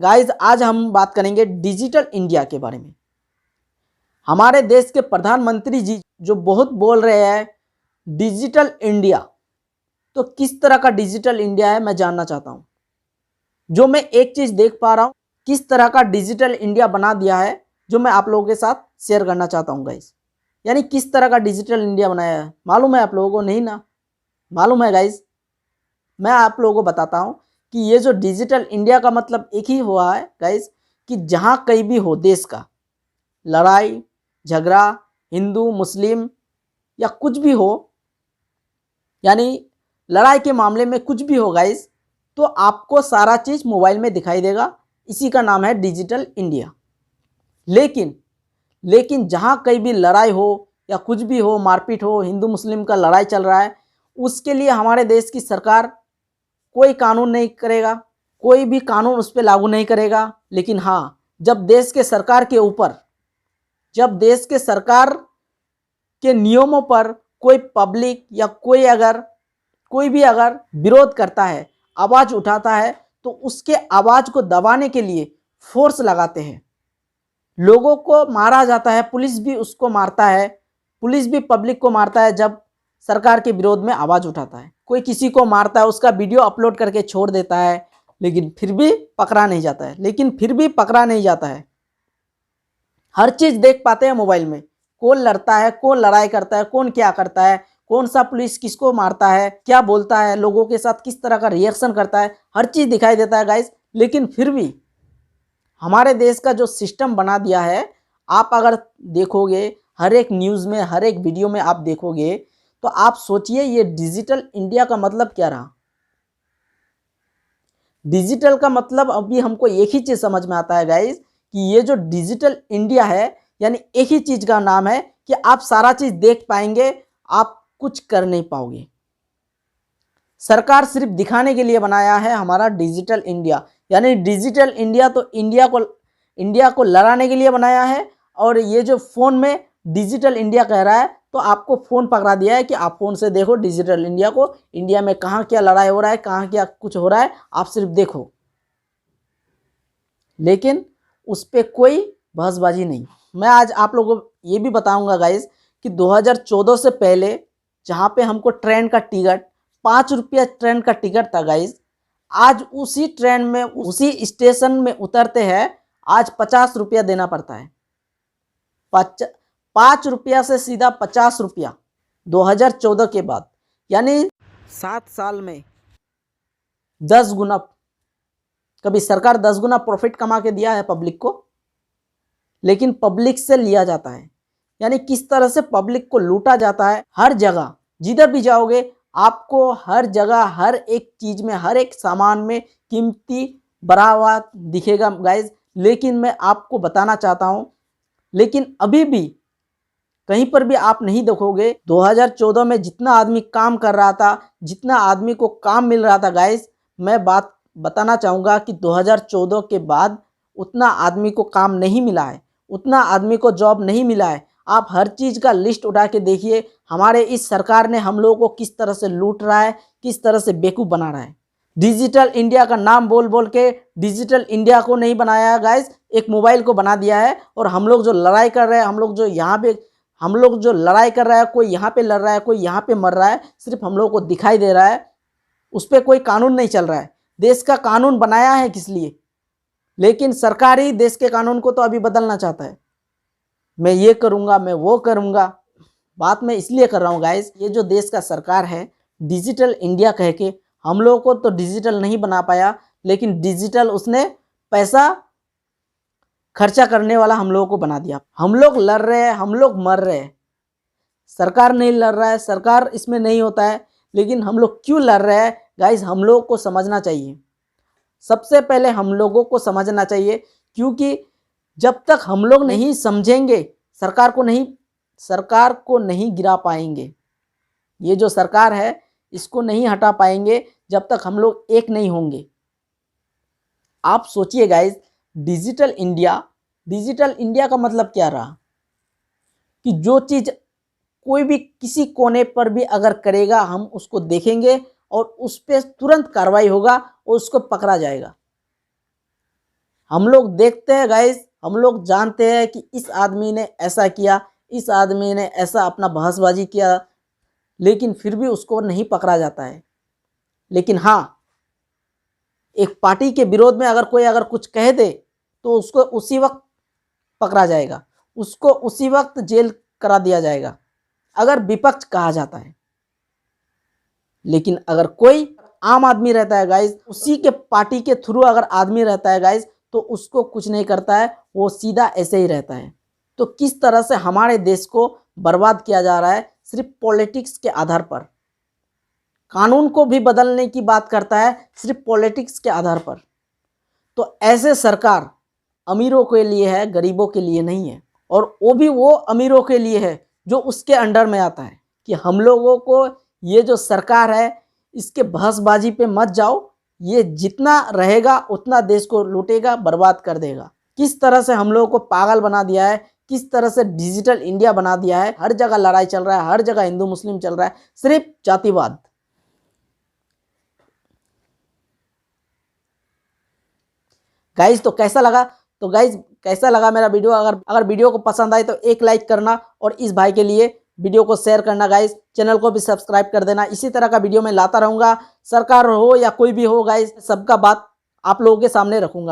Guys आज हम बात करेंगे डिजिटल इंडिया के बारे में। हमारे देश के प्रधानमंत्री जी जो बहुत बोल रहे हैं डिजिटल इंडिया, तो किस तरह का डिजिटल इंडिया है मैं जानना चाहता हूं। जो मैं एक चीज देख पा रहा हूं, किस तरह का डिजिटल इंडिया बना दिया है, जो मैं आप लोगों के साथ शेयर करना चाहता हूं गाइस। यानी किस तरह का डिजिटल इंडिया बनाया है, मालूम है आप लोगों को? नहीं ना, मालूम है गाइस। मैं आप लोगों को बताता हूं कि ये जो डिजिटल इंडिया का मतलब एक ही हुआ है गाइस, कि जहां कहीं भी हो देश का लड़ाई झगड़ा, हिंदू मुस्लिम या कुछ भी हो, यानी लड़ाई के मामले में कुछ भी हो गाइस, तो आपको सारा चीज मोबाइल में दिखाई देगा। इसी का नाम है डिजिटल इंडिया। लेकिन जहां कहीं भी लड़ाई हो या कुछ भी हो, मारपीट हो, हिंदू मुस्लिम का लड़ाई चल रहा है, उसके लिए हमारे देश की सरकार कोई कानून नहीं करेगा, कोई भी कानून उस पर लागू नहीं करेगा। लेकिन हाँ, जब देश के सरकार के ऊपर, जब देश के सरकार के नियमों पर कोई पब्लिक या कोई भी अगर विरोध करता है, आवाज उठाता है, तो उसके आवाज को दबाने के लिए फोर्स लगाते हैं। लोगों को मारा जाता है, पुलिस भी उसको मारता है, पुलिस भी पब्लिक को मारता है जब सरकार के विरोध में आवाज उठाता है। कोई किसी को मारता है, उसका वीडियो अपलोड करके छोड़ देता है, लेकिन फिर भी पकड़ा नहीं जाता है। हर चीज देख पाते हैं मोबाइल में। कौन लड़ता है, कौन लड़ाई करता है, कौन क्या करता है, कौन सा पुलिस किसको मारता है, क्या बोलता है, लोगों के साथ किस तरह का रिएक्शन करता है, हर चीज दिखाई देता है गाइस। लेकिन फिर भी हमारे देश का जो सिस्टम बना दिया है, आप अगर देखोगे हर एक न्यूज़ में, हर एक वीडियो में आप देखोगे, तो आप सोचिए ये डिजिटल इंडिया का मतलब क्या रहा। डिजिटल का मतलब अभी हमको एक ही चीज समझ में आता है गाइस, कि ये जो डिजिटल इंडिया है, यानी एक ही चीज का नाम है कि आप सारा चीज देख पाएंगे, आप कुछ कर नहीं पाओगे। सरकार सिर्फ दिखाने के लिए बनाया है हमारा डिजिटल इंडिया। यानी डिजिटल इंडिया तो इंडिया को लड़ाने के लिए बनाया है, और ये जो फोन में डिजिटल इंडिया कह रहा है, तो आपको फोन पकड़ा दिया है कि आप फोन से देखो डिजिटल इंडिया को, इंडिया में कहाँ क्या लड़ाई हो रहा है, कहाँ क्या कुछ हो रहा है, आप सिर्फ देखो। लेकिन उस पर कोई बहसबाजी नहीं। मैं आज आप लोगों को ये भी बताऊंगा गाइस कि 2014 से पहले जहाँ पे हमको ट्रेन का टिकट 5 रुपया ट्रेन का टिकट था गाइस, आज उसी ट्रेन में उसी स्टेशन में उतरते हैं, आज 50 रुपया देना पड़ता है। 5 रुपया से सीधा 50 रुपया 2014 के बाद, यानी 7 साल में 10 गुना। कभी सरकार 10 गुना प्रॉफिट कमा के दिया है पब्लिक को, लेकिन पब्लिक से लिया जाता है। यानी किस तरह से पब्लिक को लूटा जाता है। हर जगह जिधर भी जाओगे आपको हर जगह, हर एक चीज में, हर एक सामान में कीमती बढ़ा हुआ दिखेगा गाइज। लेकिन मैं आपको बताना चाहता हूं, लेकिन अभी भी कहीं पर भी आप नहीं देखोगे 2014 में जितना आदमी काम कर रहा था, जितना आदमी को काम मिल रहा था गाइज, मैं बात बताना चाहूँगा कि 2014 के बाद उतना आदमी को काम नहीं मिला है, उतना आदमी को जॉब नहीं मिला है। आप हर चीज़ का लिस्ट उठा के देखिए, हमारे इस सरकार ने हम लोगों को किस तरह से लूट रहा है, किस तरह से बेवकूफ़ बना रहा है। डिजिटल इंडिया का नाम बोल बोल के डिजिटल इंडिया को नहीं बनाया है गाइज, एक मोबाइल को बना दिया है। और हम लोग जो लड़ाई कर रहे हैं, हम लोग जो लड़ाई कर रहा है, कोई यहाँ पे लड़ रहा है, कोई यहाँ पे मर रहा है, सिर्फ हम लोग को दिखाई दे रहा है। उस पर कोई कानून नहीं चल रहा है। देश का कानून बनाया है किस लिए? लेकिन सरकार ही देश के कानून को तो अभी बदलना चाहता है। मैं ये करूँगा, मैं वो करूँगा। बात मैं इसलिए कर रहा हूँ गाइस, ये जो देश का सरकार है डिजिटल इंडिया कह के हम लोगों को तो डिजिटल नहीं बना पाया, लेकिन डिजिटल उसने पैसा खर्चा करने वाला हम लोगों को बना दिया। हम लोग लड़ रहे हैं, हम लोग मर रहे हैं, सरकार नहीं लड़ रहा है, सरकार इसमें नहीं होता है। लेकिन हम लोग क्यों लड़ रहे हैं गाइस, हम लोगों को समझना चाहिए। सबसे पहले हम लोगों को समझना चाहिए, क्योंकि जब तक हम लोग नहीं समझेंगे सरकार को नहीं गिरा पाएंगे। ये जो सरकार है इसको नहीं हटा पाएंगे जब तक हम लोग एक नहीं होंगे। आप सोचिए गाइस, डिजिटल इंडिया का मतलब क्या रहा, कि जो चीज कोई भी किसी कोने पर भी अगर करेगा, हम उसको देखेंगे और उस पर तुरंत कार्रवाई होगा और उसको पकड़ा जाएगा। हम लोग देखते हैं गाइस, हम लोग जानते हैं कि इस आदमी ने ऐसा किया, इस आदमी ने ऐसा अपना बहसबाजी किया, लेकिन फिर भी उसको नहीं पकड़ा जाता है। लेकिन हाँ, एक पार्टी के विरोध में अगर कोई अगर कुछ कह दे तो उसको उसी वक्त पकड़ा जाएगा, उसको उसी वक्त जेल करा दिया जाएगा अगर विपक्ष कहा जाता है। लेकिन अगर कोई आम आदमी रहता है गाइस, उसी के पार्टी के थ्रू अगर आदमी रहता है गाइस, तो उसको कुछ नहीं करता है, वो सीधा ऐसे ही रहता है। तो किस तरह से हमारे देश को बर्बाद किया जा रहा है सिर्फ पॉलिटिक्स के आधार पर। कानून को भी बदलने की बात करता है सिर्फ पॉलिटिक्स के आधार पर। तो ऐसे सरकार अमीरों के लिए है, गरीबों के लिए नहीं है। और वो भी वो अमीरों के लिए है जो उसके अंडर में आता है कि हम लोगों को ये जो सरकार है इसके बहसबाजी पे मत जाओ, ये जितना रहेगा उतना देश को लूटेगा, बर्बाद कर देगा। किस तरह से हम लोगों को पागल बना दिया है, किस तरह से डिजिटल इंडिया बना दिया है। हर जगह लड़ाई चल रहा है, हर जगह हिंदू मुस्लिम चल रहा है, सिर्फ जातिवाद। गाइज तो कैसा लगा, तो गाइज कैसा लगा मेरा वीडियो? अगर वीडियो को पसंद आए तो एक लाइक करना और इस भाई के लिए वीडियो को शेयर करना। गाइज चैनल को भी सब्सक्राइब कर देना। इसी तरह का वीडियो मैं लाता रहूँगा, सरकार हो या कोई भी हो गाइज, सबका बात आप लोगों के सामने रखूँगा।